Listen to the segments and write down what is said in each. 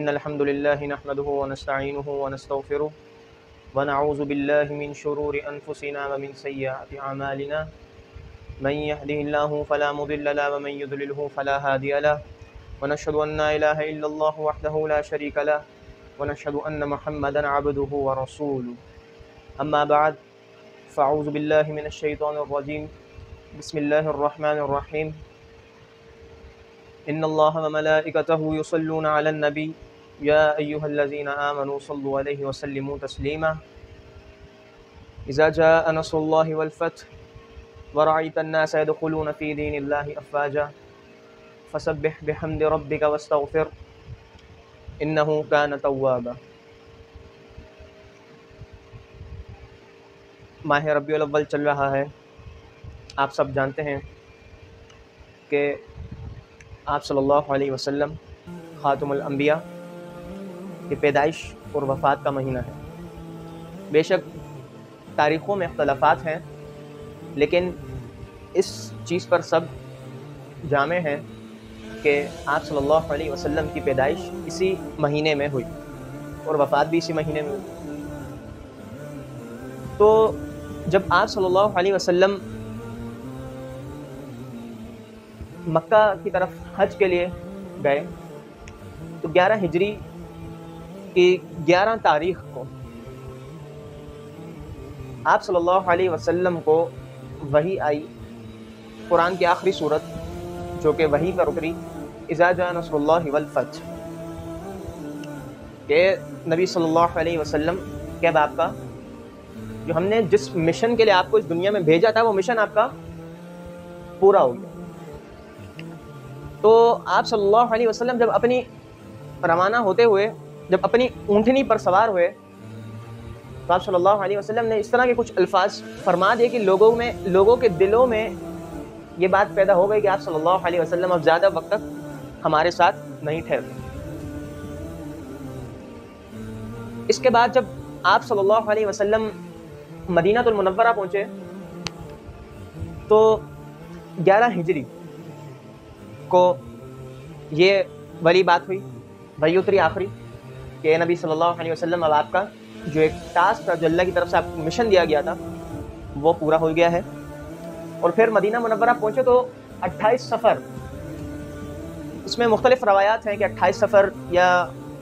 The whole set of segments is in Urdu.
إن الحمد لله نحمده ونستعينه ونستغفره ونعوذ بالله من شرور أنفسنا ومن سيئات أعمالنا من يهده الله فلا مضل له ومن يضلله فلا هادي له ونشهد أن لا إله إلا الله وحده لا شريك له ونشهد أن محمدا عبده ورسوله أما بعد فأعوذ بالله من الشيطان الرجيم بسم الله الرحمن الرحيم إن الله وملائكته يصلون على النبي يا أيها الذين آمنوا صلوا عليه وسلموا تسليما إذا جاء نصر الله والفتح ورأيت الناس يدخلون في دين الله أفواجا فسبح بحمد ربك واستغفر إنه كان توابا۔ ماہ ربیع الاول چل رہا ہے۔ آپ سب جانتے ہیں کہ آپ صلی اللہ علیہ وسلم خاتم الانبیاء کی پیدائش اور وفات کا مہینہ ہے۔ بے شک تاریخوں میں اختلافات ہیں، لیکن اس چیز پر سب جامع ہیں کہ آپ صلی اللہ علیہ وسلم کی پیدائش اسی مہینے میں ہوئی اور وفات بھی اسی مہینے میں ہوئی۔ تو جب آپ صلی اللہ علیہ وسلم مکہ کی طرف حج کے لیے گئے تو 11 ہجری کی 11 تاریخ کو آپ صلی اللہ علیہ وسلم کو وحی آئی، قرآن کی آخری صورت جو کہ وحی پر اتری، اذا جاء نصر اللہ والفتح، کہ نبی صلی اللہ علیہ وسلم کے اب آپ کا جو ہم نے جس مشن کے لیے آپ کو اس دنیا میں بھیجا تھا وہ مشن آپ کا پورا ہو گیا۔ تو آپ صلی اللہ علیہ وسلم جب اپنی روانہ ہوتے ہوئے جب اپنی اونٹنی پر سوار ہوئے تو آپ صلی اللہ علیہ وسلم نے اس طرح کے کچھ الفاظ فرما دیے کہ لوگوں کے دلوں میں یہ بات پیدا ہو گئی کہ آپ صلی اللہ علیہ وسلم اب زیادہ وقت تک ہمارے ساتھ نہیں ٹھہرتے۔ اس کے بعد جب آپ صلی اللہ علیہ وسلم مدینہ المنورہ پہنچے تو 11 ہجری کو یہ والی بات ہوئی، وحی اتری آخری کہ نبی صلی اللہ علیہ وسلم اب آپ کا جو ایک ٹاسک تھا، جو اللہ کی طرف سے آپ کو مشن دیا گیا تھا، وہ پورا ہو گیا ہے۔ اور پھر مدینہ منورہ پہنچے تو 28 صفر، اس میں مختلف روایات ہیں کہ 28 صفر یا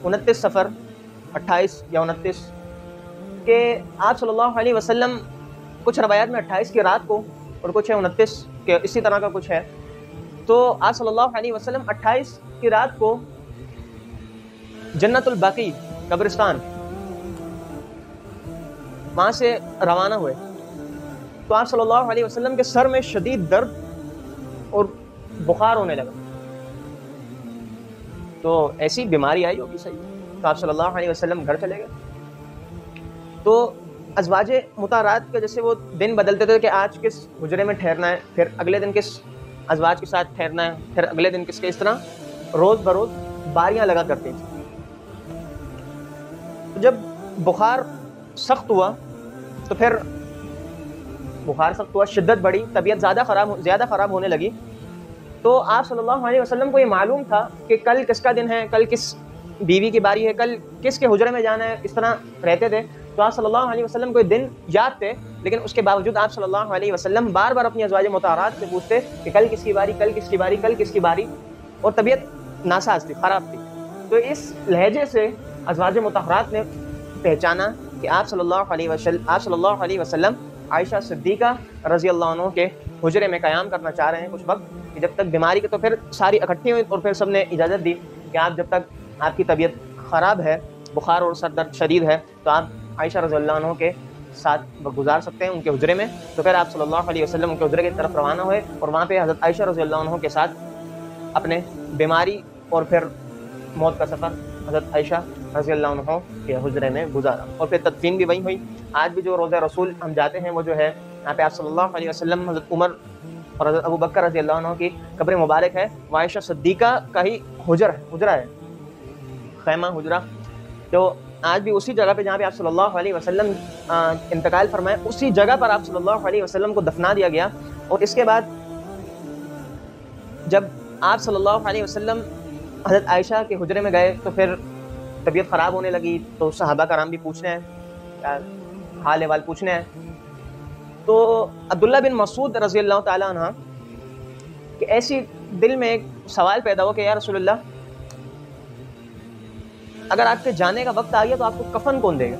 29 صفر، 28 یا 29، کہ آپ صلی اللہ علیہ وسلم کچھ روایات میں 28 کی رات کو اور کچھ ہے 29 کہ اسی طرح کا کچھ ہے۔ تو آپ صلی اللہ علیہ وسلم 28 کی رات کو جنت البقیع قبرستان وہاں سے روانہ ہوئے تو آپ صلی اللہ علیہ وسلم کے سر میں شدید درد اور بخار ہونے لگا، تو ایسی بیماری آئی ہوگی صحیح، تو آپ صلی اللہ علیہ وسلم گھر چلے گئے۔ تو ازواج مطہرات کے جیسے وہ دن بدلتے تھے کہ آج کس حجرے میں ٹھہرنا ہے، پھر اگلے دن کس ازواج کے ساتھ ٹھہرنا ہے، پھر اگلے دن کس کے، اس طرح روز بروز باریاں لگا کرتی تھی۔ تو جب بخار سخت ہوا تو پھر بخار سخت ہوا، شدت بڑھی، طبیعت زیادہ خراب ہونے لگی، تو آپ صلی اللہ علیہ وسلم کو یہ معلوم تھا کہ کل کس کا دن ہے، کل کس بیوی کی باری ہے، کل کس کے حجرے میں جانا ہے، اس طرح رہتے تھے۔ تو آپ صلی اللہ علیہ وسلم کو یہ دن یاد تھے، لیکن اس کے باوجود آپ صلی اللہ علیہ وسلم بار بار اپنی ازواج مطہرات سے پوچھتے کہ کل کس کی باری، کل کس کی باری، کل کس کی باری، اور طبیعت ناساز تھی، خراب تھی۔ تو اس لہجے سے ازواج مطہرات نے پہچانا کہ آپ صلی اللہ علیہ وسلم عائشہ صدیقہ رضی اللہ عنہ کے حجرے میں قیام کرنا چاہ رہے ہیں کچھ وقت، کہ جب تک بیماری کے، تو پھر ساری اکٹھی ہوئی اور پھر سب نے اجازت دی کہ آپ جب تک آپ کی طبیعت خراب ہے، بخار اور سر درد شدید ہے، تو آپ عائشہ رضی اللہ عنہ کے ساتھ وقت گزار سکتے ہیں ان کے حجرے میں۔ تو پھر آپ صلی اللہ علیہ وسلم ان کے حجرے کی طرف روانہ ہوئے اور وہاں پہ حضرت عائشہ رضی اللہ عنہ کے ساتھ اپنے بیماری اور پھر موت کا سفر حضرت عائشہ رضی اللہ عنہ کے حجرے میں گزارا، اور پھر تدفین بھی وہیں ہوئی۔ آج بھی جو روضہ رسول ہم جاتے ہیں وہ جو ہے یہاں پہ آپ صلی اللہ علیہ وسلم، حضرت عمر اور حضرت ابو بکر رضی اللہ عنہ کی قبر مبارک ہے، وہ عائشہ صدیقہ کا ہی حجرہ ہے، خیمہ حجرہ۔ تو آج بھی اسی جگہ پہ جہاں پہ آپ صلی اللہ علیہ وسلم انتقال فرمائے، اسی جگہ پر آپ صلی اللہ علیہ وسلم کو دفنا دیا گیا۔ اور اس کے بعد جب آپ صلی اللہ علیہ وسلم حضرت عائشہ کے حجرے میں گئے تو پھر طبیعت خراب ہونے لگی تو صحابہ کرام بھی پوچھنے ہیں, حال احوال پوچھنے ہیں. تو عبداللہ بن مسعود رضی اللہ تعالیٰ عنہ کہ ایسی دل میں ایک سوال پیدا ہو کہ یا رسول اللہ, اگر آپ کے جانے کا وقت آ گیا تو آپ کو کفن کون دے گا؟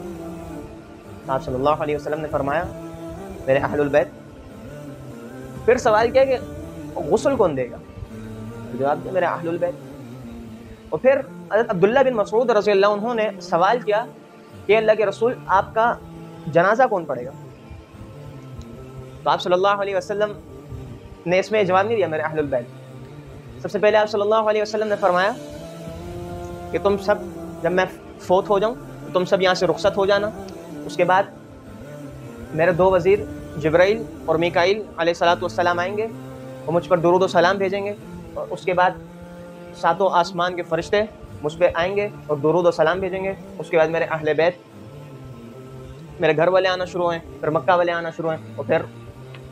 آپ صلی اللہ علیہ وسلم نے فرمایا میرے اہل البیت. پھر سوال کیا کہ غسل کون دے گا؟ جواب دیا میرے اہل البیت. اور پھر حضرت عبداللہ بن مسعود رضی اللہ عنہ نے سوال کیا کہ اللہ کے رسول آپ کا جنازہ کون پڑھے گا؟ تو آپ صلی اللہ علیہ وسلم نے اس میں جواب نہیں دیا میرے اہل البیت. سب سے پہلے آپ صلی اللہ علیہ وسلم نے فرمایا کہ تم سب جب میں فوت ہو جاؤں تو تم سب یہاں سے رخصت ہو جانا. اس کے بعد میرے 2 وزیر جبرائیل اور میکائیل علیہ الصلوۃ والسلام آئیں گے, وہ مجھ پر درود و سلام بھیجیں گے. اور اس کے بعد 7 آسمان کے فرشتے مجھ پہ آئیں گے اور درود و سلام بھیجیں گے. اس کے بعد میرے اہل بیت, میرے گھر والے آنا شروع ہیں, پھر مکہ والے آنا شروع ہیں, اور پھر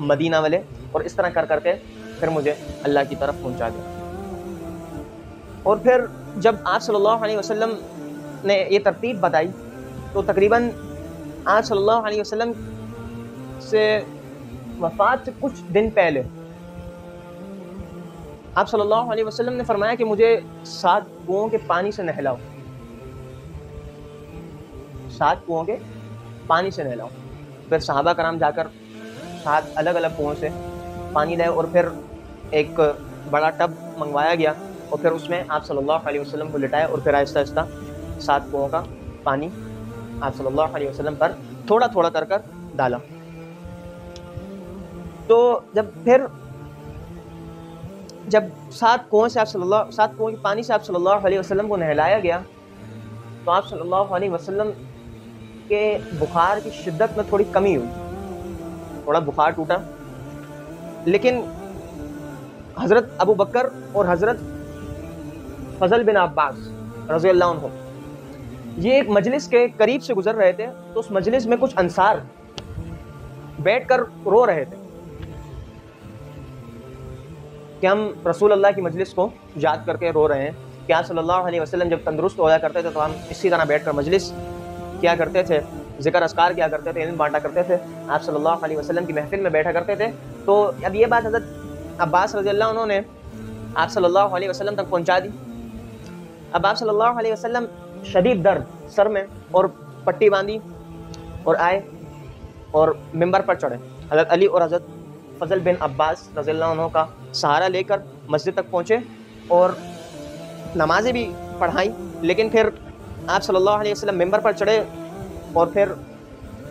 مدینہ والے, اور اس طرح کر کر کے پھر مجھے اللہ کی طرف پہنچا دیا. اور پھر جب آپ صلی اللہ علیہ وسلم نے یہ ترتیب بتائی تو تقریباً آپ صلی اللہ علیہ وسلم سے وفات سے کچھ دن پہلے آپ صلی اللہ علیہ وسلم نے فرمایا کہ مجھے 7 کنوؤں کے پانی سے نہلاؤ, 7 کنوؤں کے پانی سے نہلاؤ. پھر صحابہ کرام جا کر 7 الگ الگ کنوؤں سے پانی لائے, اور پھر ایک بڑا ٹب منگوایا گیا, اور پھر اس میں آپ صلی اللہ علیہ وسلم کو لٹایا, اور پھر آہستہ آہستہ 7 کنوؤں کا پانی آپ صلی اللہ علیہ وسلم پر تھوڑا تھوڑا کر کر ڈالا. تو جب 7 کنوؤں سے 7 کنوؤں کے پانی سے آپ صلی اللہ علیہ وسلم کو نہلایا گیا تو آپ صلی اللہ علیہ وسلم کے بخار کی شدت میں تھوڑی کمی ہوئی, تھوڑا بخار ٹوٹا. لیکن حضرت ابو بکر اور حضرت فضل بن عباس رضی اللہ عنہ یہ ایک مجلس کے قریب سے گزر رہے تھے, تو اس مجلس میں کچھ انصار بیٹھ کر رو رہے تھے کہ ہم رسول اللہ کی مجلس کو یاد کر کے رو رہے ہیں کہ آپ صلی اللہ علیہ وسلم جب تندرست ہو جایا کرتے تھے تو ہم اسی طرح بیٹھ کر مجلس کیا کرتے تھے, ذکر اذکار کیا کرتے تھے, علم بانٹا کرتے تھے, آپ صلی اللہ علیہ وسلم کی محفل میں بیٹھا کرتے تھے. تو اب یہ بات حضرت عباس رضی اللہ عنہ نے آپ صلی اللہ علیہ وسلم تک پہنچا دی. اب آپ صلی اللہ علیہ وسلم شدید درد سر میں اور پٹی باندھی اور آئے اور ممبر پر چڑھے. حضرت علی اور حضرت فضل بن عباس رضی اللہ عنہ کا سہارا لے کر مسجد تک پہنچے اور نمازیں بھی پڑھائیں. لیکن پھر آپ صلی اللہ علیہ وسلم ممبر پر چڑھے اور پھر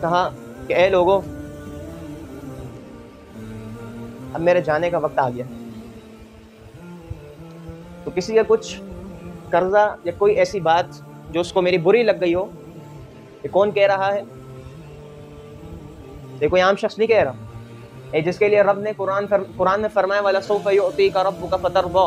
کہا کہ اے لوگوں, اب میرے جانے کا وقت آ گیا. تو کسی کا کچھ قرضہ یا کوئی ایسی بات جو اس کو میری بری لگ گئی ہو, یہ کون کہہ رہا ہے؟ یہ کوئی عام شخص نہیں کہہ رہا, یہ جس کے لیے رب نے قرآن میں فرمایا والا سوف یعطیک ربک فترضی,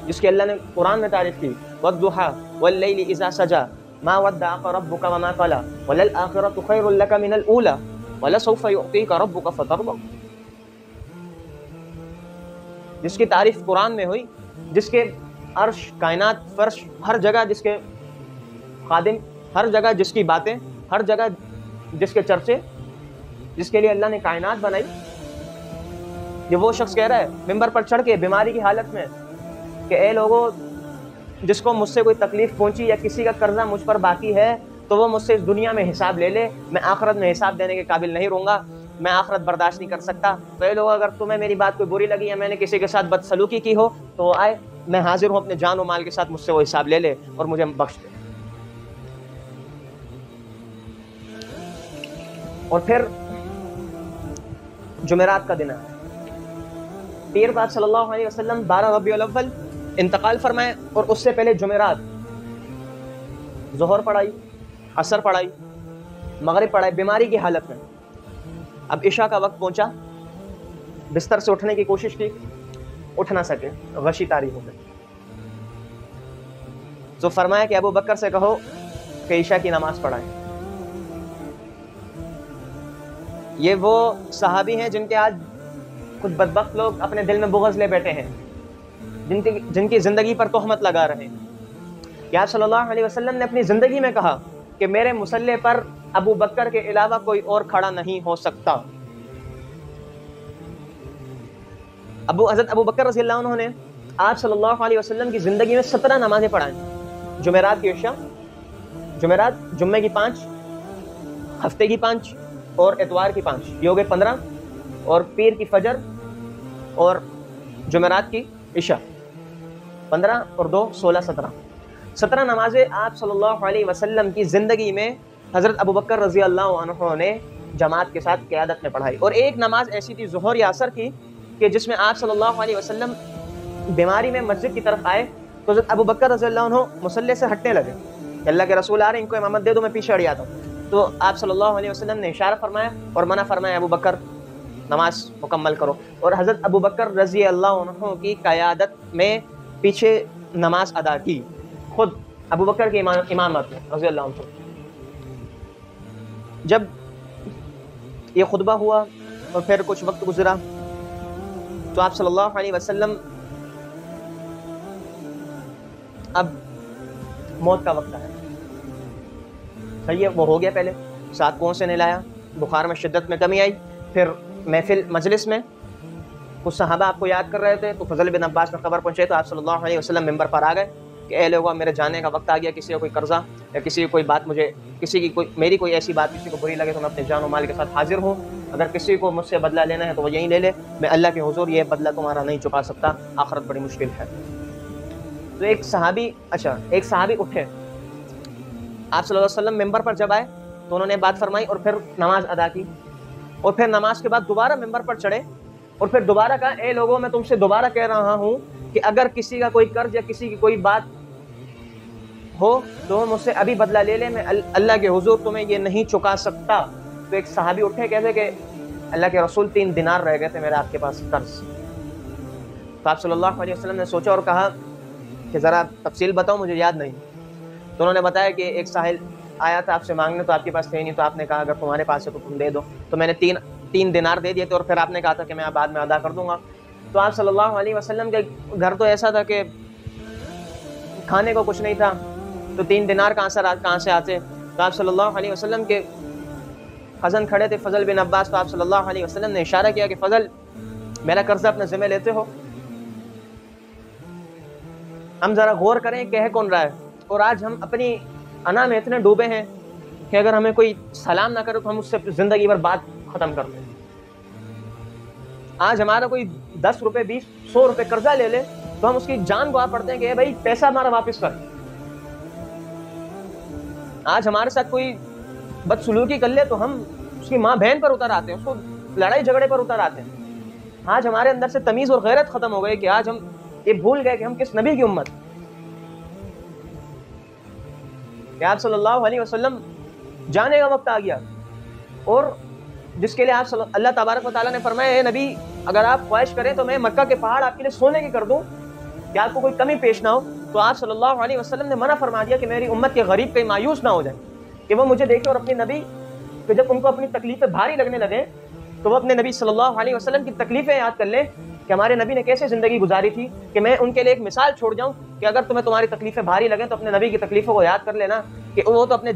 جس کی اللہ نے قرآن میں تعریف کی, والضحیٰ واللیل اذا سجی ما ودعک ربک وما قلی وللآخرۃ خیر لک من الاولی ولسوف یعطیک ربک فترضی. جس کی تعریف قرآن میں ہوئی, جس کے عرش کائنات فرش ہر جگہ جس کے خادم, ہر جگہ جس کی باتیں, ہر جگہ جس کے چرچے, جس کے لیے اللہ نے کائنات بنائی, یہ وہ شخص کہہ رہا ہے ممبر پر چڑھ کے بیماری کی حالت میں کہ اے لوگوں, جس کو مجھ سے کوئی تکلیف پہنچی یا کسی کا قرضہ مجھ پر باقی ہے تو وہ مجھ سے اس دنیا میں حساب لے لے, میں آخرت میں حساب دینے کے قابل نہیں رہوں گا, میں آخرت برداشت نہیں کر سکتا. تو اے لوگوں, اگر تمہیں میری بات کوئی بری لگی یا میں نے کسی کے ساتھ بدسلوکی کی ہو تو وہ آئے, میں حاضر ہوں اپنے جان و مال کے ساتھ, مجھ سے وہ حساب لے لے اور مجھے بخش دے. اور پھر جمعرات کا دن ہے, پیر پاک صلی اللہ علیہ وسلم 12 ربیع الاول انتقال فرمائے, اور اس سے پہلے جمعرات ظہر پڑھائی, عصر پڑھائی, مغرب پڑھائی بیماری کی حالت میں. اب عشاء کا وقت پہنچا, بستر سے اٹھنے کی کوشش کی, اٹھ نہ سکے, غشی طاری ہو گئی. تو فرمایا کہ ابو بکر سے کہو کہ عشاء کی نماز پڑھائیں. یہ وہ صحابی ہیں جن کے آج کچھ بدبخت لوگ اپنے دل میں بغض لے بیٹھے ہیں, جن کی زندگی پر تہمت لگا رہے ہیں. کہ آپ صلی اللہ علیہ وسلم نے اپنی زندگی میں کہا کہ میرے مصلی پر ابو بکر کے علاوہ کوئی اور کھڑا نہیں ہو سکتا۔ حضرت ابو بکر رضی اللہ عنہ نے آپ صلی اللہ علیہ وسلم کی زندگی میں 17 نمازیں پڑھائیں، جمعرات کی عشاء، جمعرات جمعے کی 5، ہفتے کی 5 اور اتوار کی 5، یہ ہو گئے 15، اور پیر کی فجر اور جمعرات کی عشاء 15 اور 2 16، 17 نمازیں آپ صلی اللہ علیہ وسلم کی زندگی میں حضرت ابو بکر رضی اللہ عنہ نے جماعت کے ساتھ قیادت میں پڑھائی۔ اور ایک نماز ایسی تھی ظہر یا عصر کی کہ جس میں آپ صلی اللہ علیہ وسلم بیماری میں مسجد کی طرف آئے تو حضرت ابو بکر رضی اللہ عنہ مصلی سے ہٹنے لگے کہ اللہ کے رسول آ رہے ہیں، ان کو امامت دے دو، میں پیچھے ہٹ جاتا ہوں۔ تو آپ صلی اللہ علیہ وسلم نے اشارہ فرمایا اور منع فرمایا، ابو بکر نماز مکمل کرو۔ اور حضرت ابو بکر رضی اللہ عنہ کی قیادت میں پیچھے نماز ادا کی، خود ابو بکر کی امامت میں رضی اللہ عنہ۔ جب یہ خطبہ ہوا اور پھر کچھ وقت گزرا تو آپ صلی اللہ علیہ وسلم اب موت کا وقت ہے، صحیح ہے، وہ ہو گیا، پہلے 7 کوہوں سے نہلایا، بخار میں شدت میں کمی آئی، پھر محفل مجلس میں کچھ صحابہ آپ کو یاد کر رہے تھے تو فضل بن عباس میں خبر پہنچے تو آپ صلی اللہ علیہ وسلم ممبر پر آ گئے کہ اے لوگوں، میرے جانے کا وقت آ گیا، کسی کا کوئی قرضہ یا کسی کی کوئی بات، مجھے کسی کی میری کوئی ایسی بات کسی کو بری لگے تو میں اپنے جان و مال کے ساتھ حاضر ہوں، اگر کسی کو مجھ سے بدلہ لینا ہے تو وہ یہیں لے لے، میں اللہ کے حضور یہ بدلہ تمہارا نہیں چکا سکتا، آخرت بڑی مشکل ہے۔ تو ایک صحابی اٹھے، آپ صلی اللہ علیہ وسلم ممبر پر جب آئے تو انہوں نے بات فرمائی اور پھر نماز ادا کی، اور پھر نماز کے بعد دوبارہ ممبر پر چڑھے اور پھر دوبارہ کہا، اے لوگوں، میں تم سے دوبارہ کہہ رہا ہوں کہ اگر کسی کا کوئی قرض یا کسی کی کوئی بات ہو تو مجھ سے ابھی بدلہ لے لے، میں اللہ کے حضور تمہیں یہ نہیں چکا سکتا۔ تو ایک صحابی اٹھے، کہتے کہ اللہ کے رسول 3 دینار رہ گئے تھے میرے آپ کے پاس قرض۔ تو آپ صلی اللہ علیہ وسلم نے سوچا اور کہا کہ ذرا تفصیل بتاؤ، مجھے یاد نہیں۔ تو انہوں نے بتایا کہ ایک ساحل آیا تھا آپ سے مانگنے تو آپ کے پاس تھے نہیں، تو آپ نے کہا اگر تمہارے پاس ہے تو تم دے دو، تو میں نے 3 دینار دے دیے تھے، اور پھر آپ نے کہا تھا کہ میں بعد میں ادا کر دوں گا۔ تو آپ صلی اللہ علیہ وسلم کے گھر تو ایسا تھا کہ کھانے کو کچھ نہیں تھا، تو 3 دینار کہاں سے آتے؟ تو آپ صلی اللہ علیہ وسلم کے خزن کھڑے تھے فضل بن عباس، تو آپ صلی اللہ علیہ وسلم نے اشارہ کیا کہ فضل، میرا قرضہ اپنے ذمہ لیتے ہو؟ ہم ذرا غور کریں کہ ہے کون رہا ہے، اور آج ہم اپنی انا میں اتنے ڈوبے ہیں کہ اگر ہمیں کوئی سلام نہ کرے تو ہم اس سے زندگی بھر بات ختم کر دیں۔ آج ہمارا کوئی 10 روپے 20 100 روپے قرضہ لے لے تو ہم اس کی جان گوا پڑتے ہیں کہ اے بھائی پیسہ ہمارا واپس کر۔ آج ہمارے ساتھ کوئی بدسلوکی کر لے تو ہم اس کی ماں بہن پر اتر آتے ہیں، اس کو لڑائی جھگڑے پر اتر آتے ہیں۔ آج ہمارے اندر سے تمیز اور غیرت ختم ہو گئی کہ آج ہم یہ بھول گئے کہ ہم کس نبی کی امت، کہ آپ صلی اللہ علیہ وسلم جانے کا وقت آ گیا، اور جس کے لیے آپ اللہ تبارک و تعالیٰ نے فرمایا، اے نبی، اگر آپ خواہش کریں تو میں مکہ کے پہاڑ آپ کے لیے سونے کے کر دوں کہ آپ کو کوئی کمی پیش نہ ہو۔ تو آپ صلی اللہ علیہ وسلم نے منع فرما دیا کہ میری امت کے غریب کہیں مایوس نہ ہو جائے، کہ وہ مجھے دیکھے اور اپنے نبی کہ جب ان کو اپنی تکلیفیں بھاری لگنے لگے تو وہ اپنے نبی صلی اللہ علیہ وسلم کی تکلیفیں یاد کر لیں کہ ہمارے نبی نے کیسے زندگی گزاری تھی، کہ میں ان کے لیے ایک مثال چھوڑ جاؤں کہ اگر تمہیں تمہاری تکلیفیں بھاری لگیں تو اپنے نبی کی تکلیفوں کو یاد کر لینا کہ وہ تو اپنے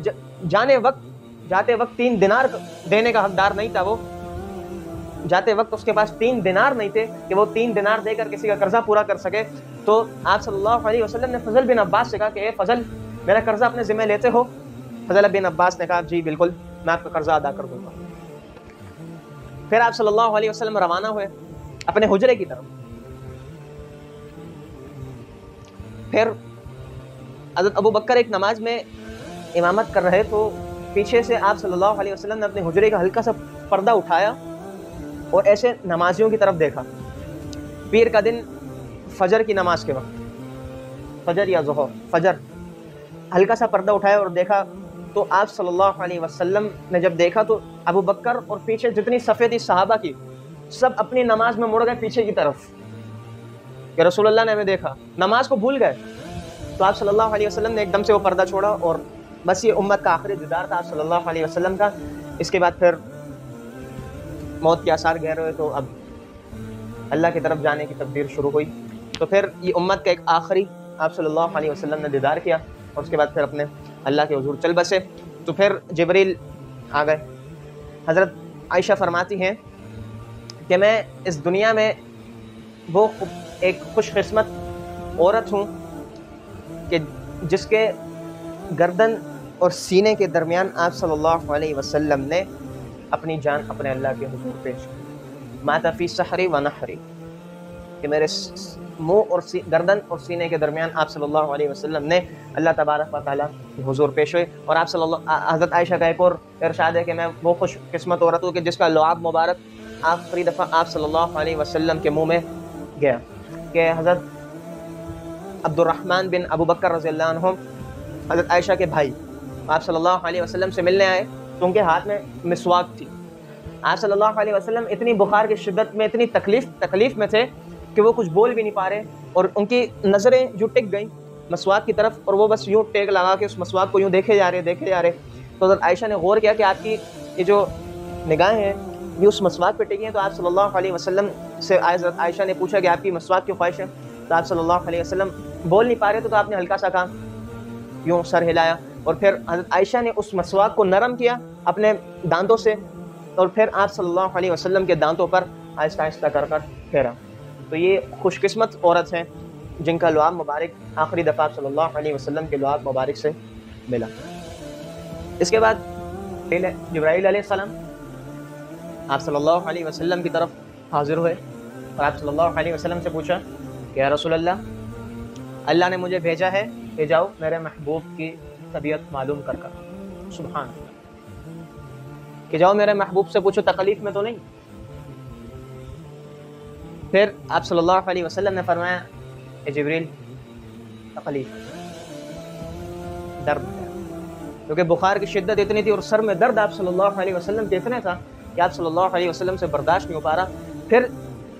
جاتے وقت 3 دینار دینے کا حقدار نہیں تھا، وہ جاتے وقت اس کے پاس 3 دینار نہیں تھے کہ وہ 3 دینار دے کر کسی کا قرضہ پورا کر سکے۔ تو آپ صلی اللہ علیہ وسلم نے فضل بن عباس سے کہا کہ اے فضل، میرا قرضہ اپنے ذمہ لیتے ہو؟ فضل بن عباس نے کہا جی بالکل، میں آپ کا قرضہ ادا کر دوں گا۔ پھر آپ صلی اللہ علیہ وسلم روانہ ہوئے اپنے حجرے کی طرف۔ پھر حضرت ابو بکر ایک نماز میں امامت کر رہے تو پیچھے سے آپ صلی اللہ علیہ وسلم نے اپنے حجرے کا ہلکا سا پردہ اٹھایا اور ایسے نمازیوں کی طرف دیکھا۔ پیر کا دن فجر کی نماز کے وقت، فجر یا ظہر، فجر، ہلکا سا پردہ اٹھایا اور دیکھا تو آپ صلی اللہ علیہ وسلم نے جب دیکھا تو ابو بکر اور پیچھے جتنی صفیں تھی صحابہ کی سب اپنی نماز میں مڑ گئے پیچھے کی طرف کہ رسول اللہ نے ہمیں دیکھا، نماز کو بھول گئے۔ تو آپ صلی اللہ علیہ وسلم نے ایک دم سے وہ پردہ چھوڑا، اور بس یہ امت کا آخری دیدار تھا آپ صلی اللہ علیہ وسلم کا۔ اس کے بعد پھر موت کے آثار گہرے ہوئے تو اب اللہ کی طرف جانے کی تدبیر شروع ہوئی۔ تو پھر یہ امت کا ایک آخری آپ صلی اللہ علیہ وسلم نے دیدار کیا، اور اس کے بعد پھر اپنے اللہ کے حضور چل بسے. تو پھر جبریل آ گئے. حضرت عائشہ فرماتی ہیں کہ میں اس دنیا میں وہ ایک خوش قسمت عورت ہوں کہ جس کے گردن اور سینے کے درمیان آپ صلی اللہ علیہ وسلم نے اپنی جان اپنے اللہ کے حضور پیش کی. مات فی سحری و نحری، کہ میرے منہ اور گردن اور سینے کے درمیان آپ صلی اللہ علیہ وسلم نے اللہ تبارک و تعالیٰ کے حضور پیش ہوئے. اور آپ حضرت عائشہ کا ایک اور ارشاد ہے کہ میں وہ خوش قسمت عورت ہوں کہ جس کا لعاب مبارک آخری دفعہ آپ صلی اللہ علیہ وسلم کے منہ میں گیا. کہ حضرت عبد الرحمن بن ابو بکر رضی اللہ عنہ حضرت عائشہ کے بھائی آپ صلی اللہ علیہ وسلم سے ملنے آئے تو ان کے ہاتھ میں مسواک تھی. آپ صلی اللہ علیہ وسلم اتنی بخار کی شدت میں، اتنی تکلیف میں تھے کہ وہ کچھ بول بھی نہیں پا رہے، اور ان کی نظریں جو ٹک گئیں مسواک کی طرف، اور وہ بس یوں ٹیک لگا کے اس مسواک کو یوں دیکھے جا رہے. تو حضرت عائشہ نے غور کیا کہ آپ کی یہ جو نگاہیں ہیں یہ اس مسواک پہ ٹکی ہیں. تو آپ صلی اللہ علیہ وسلم سے حضرت عائشہ نے پوچھا کہ آپ کی مسواک کی خواہش ہے؟ تو آپ صلی اللہ علیہ وسلم بول نہیں پا رہے تو آپ نے ہلکا سا کہا، یوں سر ہلایا، اور پھر حضرت عائشہ نے اس مسواک کو نرم کیا اپنے دانتوں سے، اور پھر آپ صلی اللہ علیہ وسلم کے دانتوں پر آہستہ آہستہ کر پھیرا. تو یہ خوش قسمت عورت ہیں جن کا لعاب مبارک آخری دفعہ آپ صلی اللہ علیہ وسلم کے لعاب مبارک سے ملا. اس کے بعد جبرائیل علیہ السلام آپ صلی اللہ علیہ وسلم کی طرف حاضر ہوئے اور آپ صلی اللہ علیہ وسلم سے پوچھا کہ یا رسول اللہ نے مجھے بھیجا ہے کہ جاؤ میرے محبوب کی طبیعت معلوم کر. سبحان اللہ، کہ جاؤ میرے محبوب سے پوچھو تکلیف میں تو نہیں. پھر آپ صلی اللہ علیہ وسلم نے فرمایا کہ جبریل تکلیف، درد ہے، کیونکہ بخار کی شدت اتنی تھی اور سر میں درد آپ صلی اللہ علیہ وسلم کے اتنا تھا کہ آپ صلی اللہ علیہ وسلم سے برداشت نہیں ہو پا رہا. پھر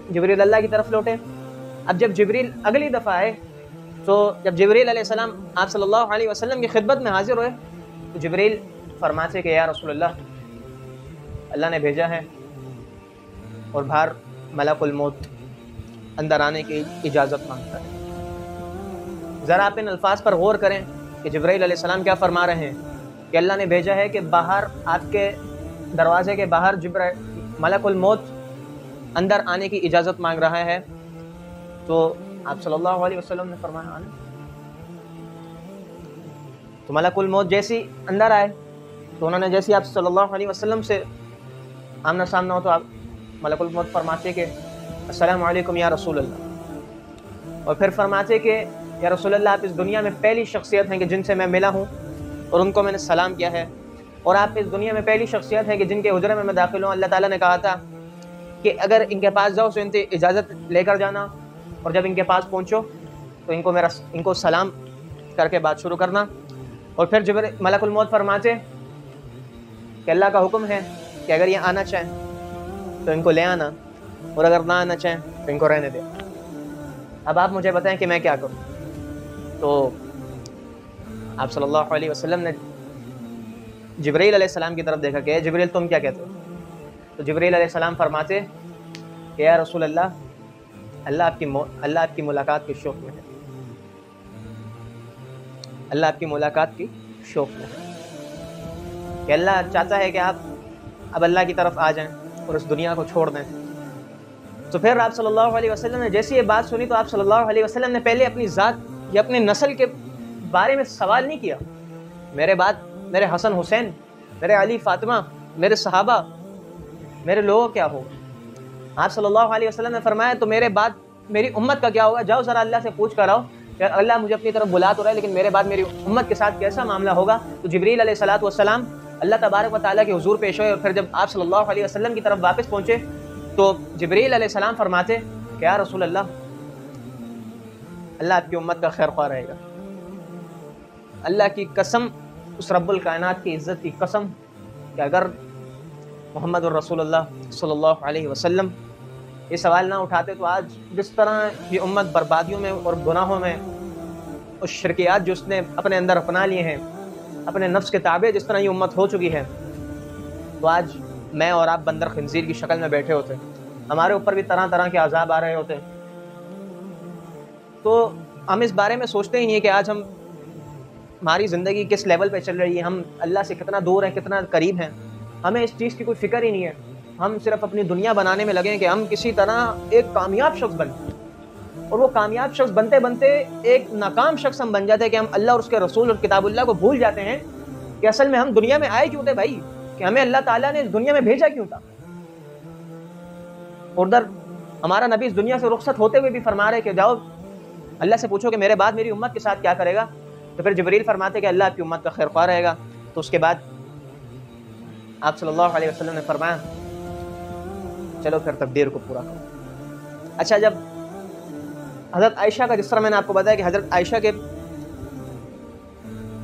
جبریل اللہ کی طرف لوٹے. اب جب جبریل اگلی دفعہ آئے تو جب جبریل علیہ السلام آپ صلی اللہ علیہ وسلم کی خدمت میں حاضر ہوئے تو جبریل فرماتے کہ یا رسول اللہ نے بھیجا ہے اور باہر ملک الموت اندر آنے کی اجازت مانگتا ہے. ذرا آپ ان الفاظ پر غور کریں کہ جبرائیل علیہ السلام کیا فرما رہے ہیں کہ اللہ نے بھیجا ہے کہ باہر آپ کے دروازے کے باہر ملک الموت اندر آنے کی اجازت مانگ رہا ہے. تو آپ صلی اللہ علیہ وسلم نے فرمایا آنے. تو ملک الموت جیسی اندر آئے تو انہوں نے جیسی آپ صلی اللہ علیہ وسلم سے آمنا سامنا ہو تو آپ ملک الموت فرماتے کہ السلام علیکم یا رسول اللہ، اور پھر فرماتے کہ یا رسول اللہ آپ اس دنیا میں پہلی شخصیت ہیں کہ جن سے میں ملا ہوں اور ان کو میں نے سلام کیا ہے، اور آپ اس دنیا میں پہلی شخصیت ہیں کہ جن کے حجرے میں داخل ہوں. اللہ تعالیٰ نے کہا تھا کہ اگر ان کے پاس جاؤ تو ان سے اجازت لے کر جانا، اور جب ان کے پاس پہنچو تو ان کو سلام کر کے بات شروع کرنا. اور پھر ملک الموت فرماتے کہ اللہ کا حکم ہے کہ اگر یہ آنا چاہیں تو ان کو لے آنا، اور اگر نہ آنا چاہیں تو ان کو رہنے دیں. اب آپ مجھے بتائیں کہ میں کیا کروں. تو آپ صلی اللہ علیہ وسلم نے جبرائیل علیہ السلام کی طرف دیکھا کہ جبرائیل تم کیا کہتے ہو؟ تو جبرائیل علیہ السلام فرماتے کہ یا رسول اللہ آپ کی ملاقات کے شوق میں ہے. اللہ آپ کی ملاقات کی شوق میں ہے کہ اللہ چاہتا ہے کہ آپ اب اللہ کی طرف آ جائیں اور اس دنیا کو چھوڑ دیں. تو پھر آپ صلی اللہ علیہ وسلم نے جیسی یہ بات سنی تو آپ صلی اللہ علیہ وسلم نے پہلے اپنی ذات یا اپنی نسل کے بارے میں سوال نہیں کیا، میرے بعد میرے حسن حسین، میرے علی فاطمہ، میرے صحابہ، میرے لوگوں کیا ہوگا. آپ صلی اللہ علیہ وسلم نے فرمایا تو میرے بعد میری امت کا کیا ہوگا. جاؤ ذرا اللہ سے پوچھ کر آؤ کہ اللہ مجھے اپنی طرف بلا تو رہا ہے لیکن میرے بعد میری امت کے ساتھ کیسا معاملہ ہوگا. تو جبریل علیہ الصلوۃ والسلام اللہ تبارک و تعالیٰ کے حضور پیش ہوئے، اور پھر جب آپ صلی اللہ علیہ وسلم کی طرف واپس پہنچے تو جبریل علیہ السلام فرماتے کہ یا رسول اللہ آپ کی امت کا خیر خواہ رہے گا. اللہ کی قسم، اس رب الکائنات کی عزت کی قسم کہ اگر محمد الرسول اللہ صلی اللہ علیہ وسلم یہ سوال نہ اٹھاتے تو آج جس طرح یہ امت بربادیوں میں اور گناہوں میں، اس شرکیات جو اس نے اپنے اندر اپنا لیے ہیں، اپنے نفس کے تابع جس طرح یہ امت ہو چکی ہے، تو آج میں اور آپ بندر خنزیر کی شکل میں بیٹھے ہوتے، ہمارے اوپر بھی طرح طرح کے عذاب آ رہے ہوتے. تو ہم اس بارے میں سوچتے ہی نہیں کہ آج ہم ہماری زندگی کس لیول پہ چل رہی ہے، ہم اللہ سے کتنا دور ہیں، کتنا قریب ہیں، ہمیں اس چیز کی کوئی فکر ہی نہیں ہے. ہم صرف اپنی دنیا بنانے میں لگے ہیں کہ ہم کسی طرح ایک کامیاب شخص بنیں، اور وہ کامیاب شخص بنتے بنتے ایک ناکام شخص ہم بن جاتے ہیں کہ ہم اللہ اور اس کے رسول اور کتاب اللہ کو بھول جاتے ہیں کہ اصل میں ہم دنیا میں آئے کیوں تھے بھائی، کہ ہمیں اللہ تعالیٰ نے اس دنیا میں بھیجا کیوں تھا. اور ادھر ہمارا نبی اس دنیا سے رخصت ہوتے ہوئے بھی فرما رہے کہ جاؤ اللہ سے پوچھو کہ میرے بعد میری امت کے ساتھ کیا کرے گا. تو پھر جبریل فرماتے کہ اللہ آپ کی امت کا خیر خواہ رہے گا. تو اس کے بعد آپ صلی اللہ علیہ وسلم نے فرمایا چلو پھر تقدیر کو پورا کرو. اچھا، جب حضرت عائشہ کا، جس طرح میں نے آپ کو بتایا کہ حضرت عائشہ کے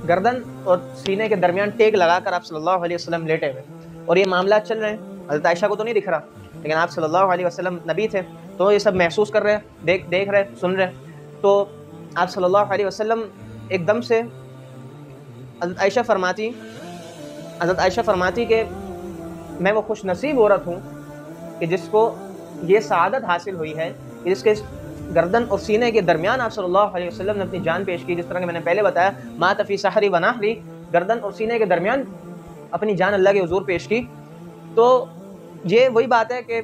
گردن اور سینے کے درمیان ٹیک لگا کر آپ صلی اللہ علیہ وسلم لیٹے ہوئے اور یہ معاملات چل رہے ہیں. حضرت عائشہ کو تو نہیں دکھ رہا، لیکن آپ صلی اللہ علیہ وسلم نبی تھے تو یہ سب محسوس کر رہے ہیں، دیکھ رہے، سن رہے. تو آپ صلی اللہ علیہ وسلم ایک دم سے حضرت عائشہ فرماتی کہ میں وہ خوش نصیب عورت ہوں کہ جس کو یہ سعادت حاصل ہوئی ہے کہ جس کے گردن اور سینے کے درمیان آپ صلی اللہ علیہ وسلم نے اپنی جان پیش کی. جس طرح کہ میں نے پہلے بتایا، مات فی سحری و نحری، گردن اور سینے کے درمیان اپنی جان اللہ کے حضور پیش کی. تو یہ وہی بات ہے کہ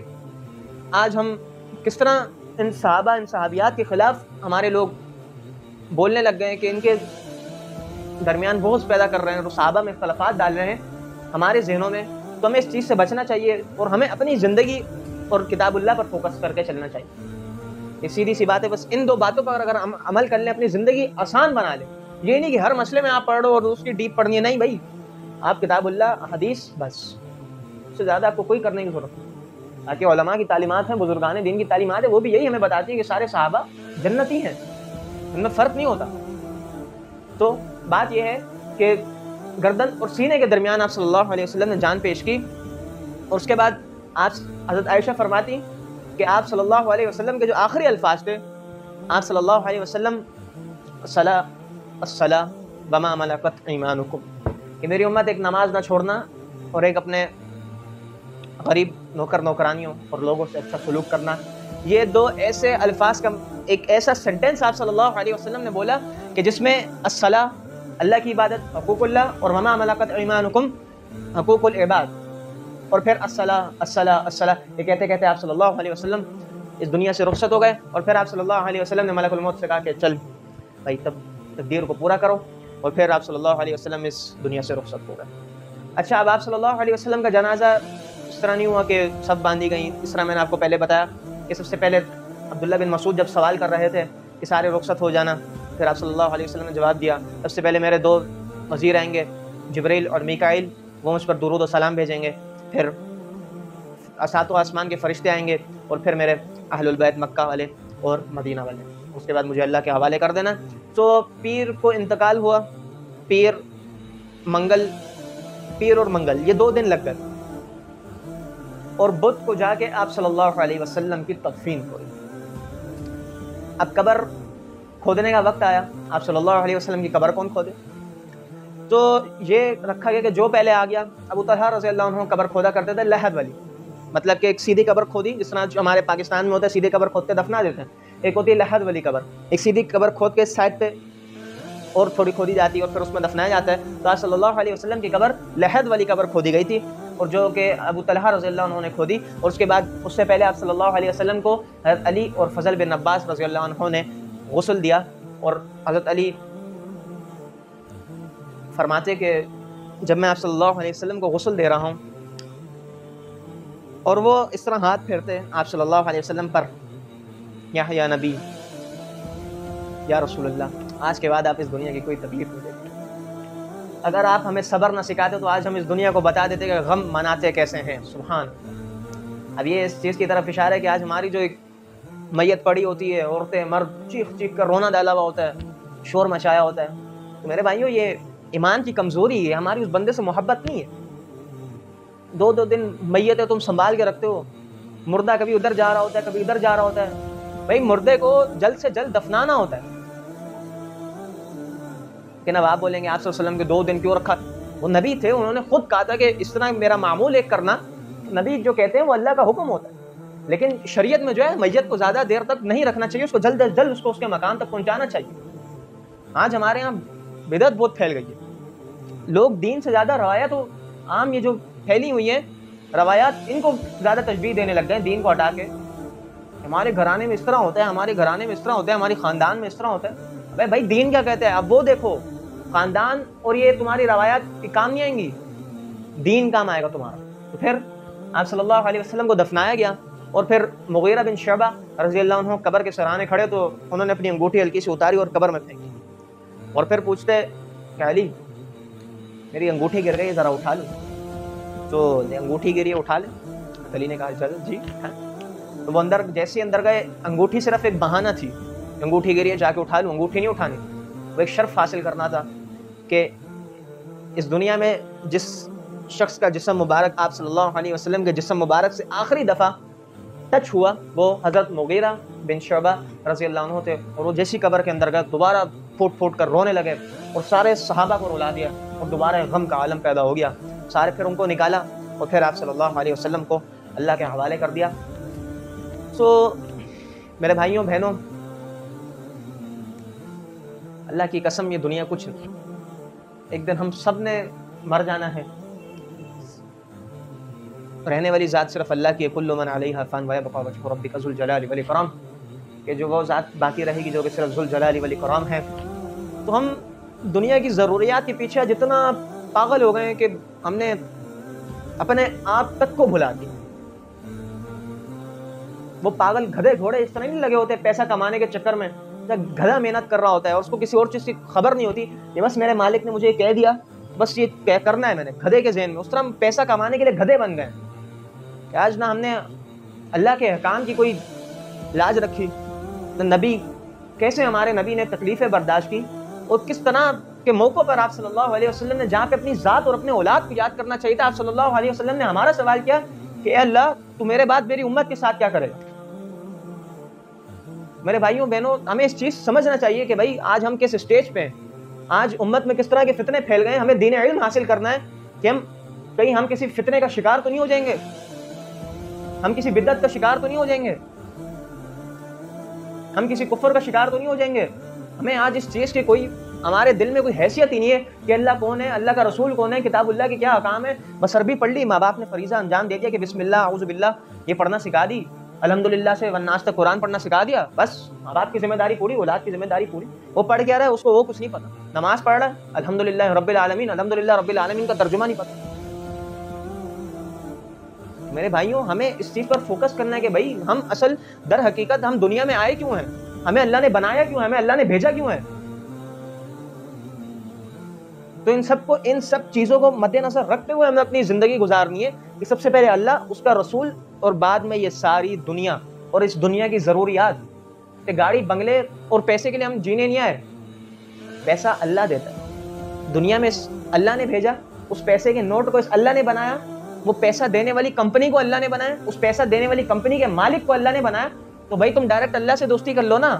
آج ہم کس طرح ان صحابہ، ان صحابیات کے خلاف ہمارے لوگ بولنے لگ گئے ہیں کہ ان کے درمیان بغض پیدا کر رہے ہیں اور صحابہ میں اختلافات ڈال رہے ہیں ہمارے ذہنوں میں. تو ہمیں اس چیز سے بچنا چاہیے اور ہمیں اپنی زندگی اور کتاب اللہ پر فوکس کر کے چلنا چاہیے. یہ سیدھی سی بات ہے. بس ان دو باتوں پر اگر ہم عمل کر لیں، اپنی زندگی آسان بنا لیں. یہ نہیں کہ ہر مسئلے میں آپ پڑھ رہو اور اس کی ڈیپ پڑھنی ہے، نہیں بھائی، آپ کتاب اللہ، حدیث، بس اس سے زیادہ آپ کو کوئی کرنے کی ضرورت نہیں. تاکہ علماء کی تعلیمات ہیں، بزرگان دین کی تعلیمات ہیں، وہ بھی یہی ہمیں بتاتی ہے کہ سارے صحابہ جنتی ہیں، ان میں فرق نہیں ہوتا. تو بات یہ ہے کہ گردن اور سینے کے درمیان آپ صلی اللہ علیہ وسلم نے جان پیش کی. اور اس کے بعد آپ حضرت عائشہ فرماتی کہ آپ صلی اللہ علیہ وسلم کے جو آخری الفاظ تھے، آپ صلی اللہ علیہ وسلم الصلاۃ وما ملکت ایمانکم، کہ میری امت ایک نماز نہ چھوڑنا اور ایک اپنے غریب نوکر نوکرانیوں اور لوگوں سے اچھا سلوک کرنا. یہ دو ایسے الفاظ کا ایک ایسا سینٹینس آپ صلی اللہ علیہ وسلم نے بولا کہ جس میں الصلاۃ، اللہ کی عبادت، حقوق اللہ، اور وما ملکت ایمانکم، حقوق العباد، اور پھر الصلاۃ یہ کہتے کہتے آپ صلی اللہ علیہ وسلم اس دنیا سے رخصت ہو گئے. اور پھر آپ صلی اللہ علیہ وسلم نے ملک الموت سے کہا کہ چل بھائی تب تقدیر کو پورا کرو، اور پھر آپ صلی اللہ علیہ وسلم اس دنیا سے رخصت ہو گئے. اچھا، اب آپ صلی اللہ علیہ وسلم کا جنازہ اس طرح نہیں ہوا کہ سب باندھی گئیں. اس طرح میں نے آپ کو پہلے بتایا کہ سب سے پہلے عبداللہ بن مسعود جب سوال کر رہے تھے کہ سارے رخصت ہو جانا، پھر آپ صلی اللہ علیہ وسلم نے جواب دیا سب سے پہلے میرے دو وزیر آئیں گے، جبریل اور میکائیل، وہ مجھ پر درود و سلام بھیجیں گے. پھر ساتوں آسمان کے فرشتے آئیں گے، اور پھر میرے اہل البیت مکہ والے اور مدینہ والے. اس کے بعد مجھے اللہ کے حوالے کر دینا. تو پیر کو انتقال ہوا، پیر اور منگل یہ 2 دن لگ گئے، اور بدھ کو جا کے آپ صلی اللہ علیہ وسلم کی تدفین ہوئی. اب قبر کھودنے کا وقت آیا، آپ صلی اللہ علیہ وسلم کی قبر کون کھودے؟ تو یہ رکھا گیا کہ جو پہلے آ گیا. ابو طلحہ رضی اللہ عنہ قبر کھودا کرتے تھے لحد والی، مطلب کہ ایک سیدھی قبر کھودی، جس طرح جو ہمارے پاکستان میں ہوتا ہے سیدھی قبر کھودتے دفنا دیتے ہیں. ایک ہوتی ہے لحد والی قبر، ایک سیدھی قبر کھود کے سائڈ پہ اور تھوڑی کھودی جاتی ہے اور پھر اس میں دفنایا جاتا ہے. تو آپ صلی اللہ علیہ وسلم کی قبر لحد والی قبر کھودی گئی تھی، اور جو کہ ابو طلحہ رضی اللہ عنہ نے کھودی. اور اس کے بعد اس سے پہلے آپ صلی اللہ علیہ وسلم کو حضرت علی اور فضل بن عباس رضی اللہ عنہ نے غسل دیا. اور حضرت علی فرماتے کہ جب میں آپ صلی اللہ علیہ وسلم کو غسل دے رہا ہوں اور وہ اس طرح ہاتھ پھیرتے آپ صلی اللہ علیہ وسلم پر، یا نبی، یا رسول اللہ، آج کے بعد آپ اس دنیا کی کوئی تکلیف نہیں دیتے. اگر آپ ہمیں صبر نہ سکھاتے تو آج ہم اس دنیا کو بتا دیتے کہ غم مناتے کیسے ہیں. سبحان. اب یہ اس چیز کی طرف اشارہ ہے کہ آج ہماری جو ایک میت پڑی ہوتی ہے، عورتیں مرد چیخ چیخ کر رونا ڈالا ہوا ہوتا ہے، شور مچایا ہوتا ہے. تو میرے بھائیوں، یہ ایمان کی کمزوری ہے، ہماری اس بندے سے محبت نہیں ہے. 2 دن میت ہے تم سنبھال کے رکھتے ہو، مردہ کبھی ادھر جا رہا ہوتا ہے کبھی ادھر جا رہا ہوتا ہے. بھائی مردے کو جلد سے جلد دفنانا ہوتا ہے. کہ اب آپ بولیں گے آپ صلی اللہ علیہ وسلم کے 2 دن کیوں رکھا؟ وہ نبی تھے، انہوں نے خود کہا تھا کہ اس طرح میرا معمول ایک کرنا. نبی جو کہتے ہیں وہ اللہ کا حکم ہوتا ہے، لیکن شریعت میں جو ہے میت کو زیادہ دیر تک نہیں رکھنا چاہیے، اس کو جلد از جلد اس کے مقام تک پہنچانا چاہیے. آج ہمارے یہاں بدعت بہت پھیل گئی ہے. لوگ دین سے زیادہ روایات و عام یہ جو پھیلی ہوئی ہیں روایات ان کو زیادہ تشبیہ دینے لگ گئے ہیں دین کو ہٹا کے. ہمارے گھرانے میں اس طرح ہوتا ہے, ہمارے گھرانے میں اس طرح ہوتا ہے, ہماری خاندان میں اس طرح ہوتا ہے. بھائی دین کیا کہتے ہیں؟ اب وہ دیکھو, خاندان اور یہ تمہاری روایات کی کام نہیں آئیں گی, دین کام آئے گا تمہارا. تو پھر آپ صلی اللہ علیہ وسلم کو دفنایا گیا, اور پھر مغیرہ بن شعبہ رضی اللہ عنہ قبر کے سرانے کھڑے تو انہوں نے اپنی انگوٹھی ہلکی سی اتاری اور قبر میں پھینکی, اور پھر پوچھتے کہ علی میری انگوٹھی گر گئی, ذرا اٹھا لو. تو انگوٹھی گری, اٹھا لے. علی نے کہا چل جی. تو وہ اندر جیسے اندر گئے, انگوٹھی صرف ایک بہانہ تھی, انگوٹھی گری ہے جا کے اٹھا لوں, انگوٹھی نہیں اٹھانی. وہ ایک شرف حاصل کرنا تھا کہ اس دنیا میں جس شخص کا جسم مبارک آپ صلی اللہ علیہ وسلم کے جسم مبارک سے آخری دفعہ ٹچ ہوا وہ حضرت مغیرہ بن شعبہ رضی اللہ عنہ تھے. اور وہ جیسی قبر کے اندر گئے دوبارہ پھوٹ پھوٹ کر رونے لگے, اور سارے صحابہ کو رلا دیا, اور دوبارہ غم کا عالم پیدا ہو گیا. سارے پھر ان کو نکالا, اور پھر آپ صلی اللہ علیہ وسلم کو اللہ کے حوالے کر دیا. سو میرے بھائیوں بہنوں, اللہ کی قسم یہ دنیا کچھ نہیں, ایک دن ہم سب نے مر جانا ہے. رہنے والی ذات صرف اللہ کی ہے, کل من علیہا فان ویبقى وجہ ربک ذو الجلال والاکرام, کہ جو وہ ذات باقی رہے گی جو کہ صرف ذو الجلال والاکرام ہے. تو ہم دنیا کی ضروریات کے پیچھے جتنا پاگل ہو گئے ہیں کہ ہم نے اپنے آپ تک کو بھلا دیا. وہ پاگل گدھے گھوڑے اس طرح نہیں لگے ہوتے پیسہ کمانے کے چکر میں, گدھا محنت کر رہا ہوتا ہے اور اس کو کسی اور چیز کی خبر نہیں ہوتی, یہ بس میرے مالک نے مجھے یہ کہہ دیا, بس یہ کرنا ہے میں نے, گدھے کے ذہن میں. اس طرح ہم پیسہ کمانے کے لیے گدھے بن گئے کہ آج نہ ہم نے اللہ کے احکام کی کوئی لاج رکھی, نہ نبی کیسے ہمارے نبی نے تکلیفیں برداشت کی, اور کس طرح کے موقع پر آپ صلی اللہ علیہ وسلم نے جہاں پہ اپنی ذات اور اپنے اولاد کو یاد کرنا چاہیے تھا, آپ صلی اللہ علیہ وسلم نے ہمارا سوال کیا کہ اے اللہ تو میرے بعد میری امت کے ساتھ کیا کرے گا. میرے بھائیوں بہنوں, ہمیں اس چیز سمجھنا چاہیے کہ بھائی آج ہم کس اسٹیج پہ ہیں, آج امت میں کس طرح کے فتنے پھیل گئے ہیں. ہمیں دین علم حاصل کرنا ہے کہ ہم کسی فتنے کا شکار تو نہیں ہو جائیں گے, ہم کسی بدعت کا شکار تو نہیں ہو جائیں گے, ہم کسی کفر کا شکار تو نہیں ہو جائیں گے. ہمیں آج اس چیز کی کوئی ہمارے دل میں کوئی حیثیت ہی نہیں ہے کہ اللہ کون ہے, اللہ کا رسول کون ہے, کتاب اللہ کے کیا احکام ہے. بس عربی پڑھ لی, ماں باپ نے فریضہ انجام دے دیا کہ بسم اللہ اعوذ باللہ یہ پڑھنا سکھا دی, الحمدللہ سے والناس تک قرآن پڑھنا سکھا دیا, بس ماں باپ کی ذمہ داری پوری, اولاد کی ذمہ داری پوری. وہ پڑھ کیا رہا ہے, اس کو وہ کچھ نہیں پتا. نماز پڑھ رہا ہے الحمدللہ رب العالمین, الحمدللہ رب العالمین کا ترجمہ نہیں پتا. میرے بھائیوں ہمیں اس چیز پر فوکس کرنا ہے کہ بھائی ہم اصل در حقیقت ہم دنیا میں آئے کیوں ہیں, ہمیں اللہ نے بنایا کیوں ہے, ہمیں اللہ نے بھیجا کیوں ہے. تو ان سب چیزوں کو مد نظر رکھتے ہوئے ہمیں اپنی زندگی گزارنی ہے کہ سب سے پہلے اللہ, اس کا رسول, اور بعد میں یہ ساری دنیا اور اس دنیا کی ضروریات. کہ گاڑی بنگلے اور پیسے کے لیے ہم جینے نہیں آئے, پیسہ اللہ دیتا ہے. دنیا میں اللہ نے بھیجا, اس پیسے کے نوٹ کو اس اللہ نے بنایا, وہ پیسہ دینے والی کمپنی کو اللہ نے بنایا, اس پیسہ دینے والی کمپنی کے مالک کو اللہ نے بنایا. تو بھائی تم ڈائریکٹ اللہ سے دوستی کر لو نا,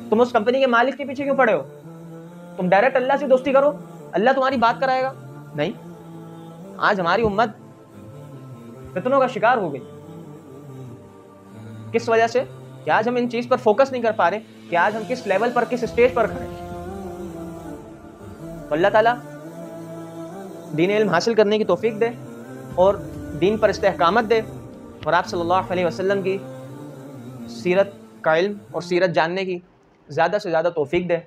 تم اس کمپنی کے مالک کے پیچھے کیوں پڑے ہو. تم ڈائریکٹ اللہ سے دوستی کرو, اللہ تمہاری بات کرائے گا. نہیں, آج ہماری امت فتنوں کا شکار ہو گئی. کس وجہ سے؟ کہ آج ہم ان چیز پر فوکس نہیں کر پا رہے کہ آج ہم کس لیول پر, کس اسٹیج پر کھڑے. تو اللہ تعالیٰ دین علم حاصل کرنے کی توفیق دے, اور دین پر استحکامت دے, اور آپ صلی اللہ علیہ وسلم کی سیرت کا علم اور سیرت جاننے کی زیادہ سے زیادہ توفیق دے.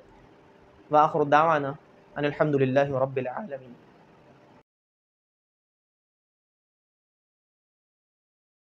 وآخر دعوانا ان الحمد للہ رب العالمین.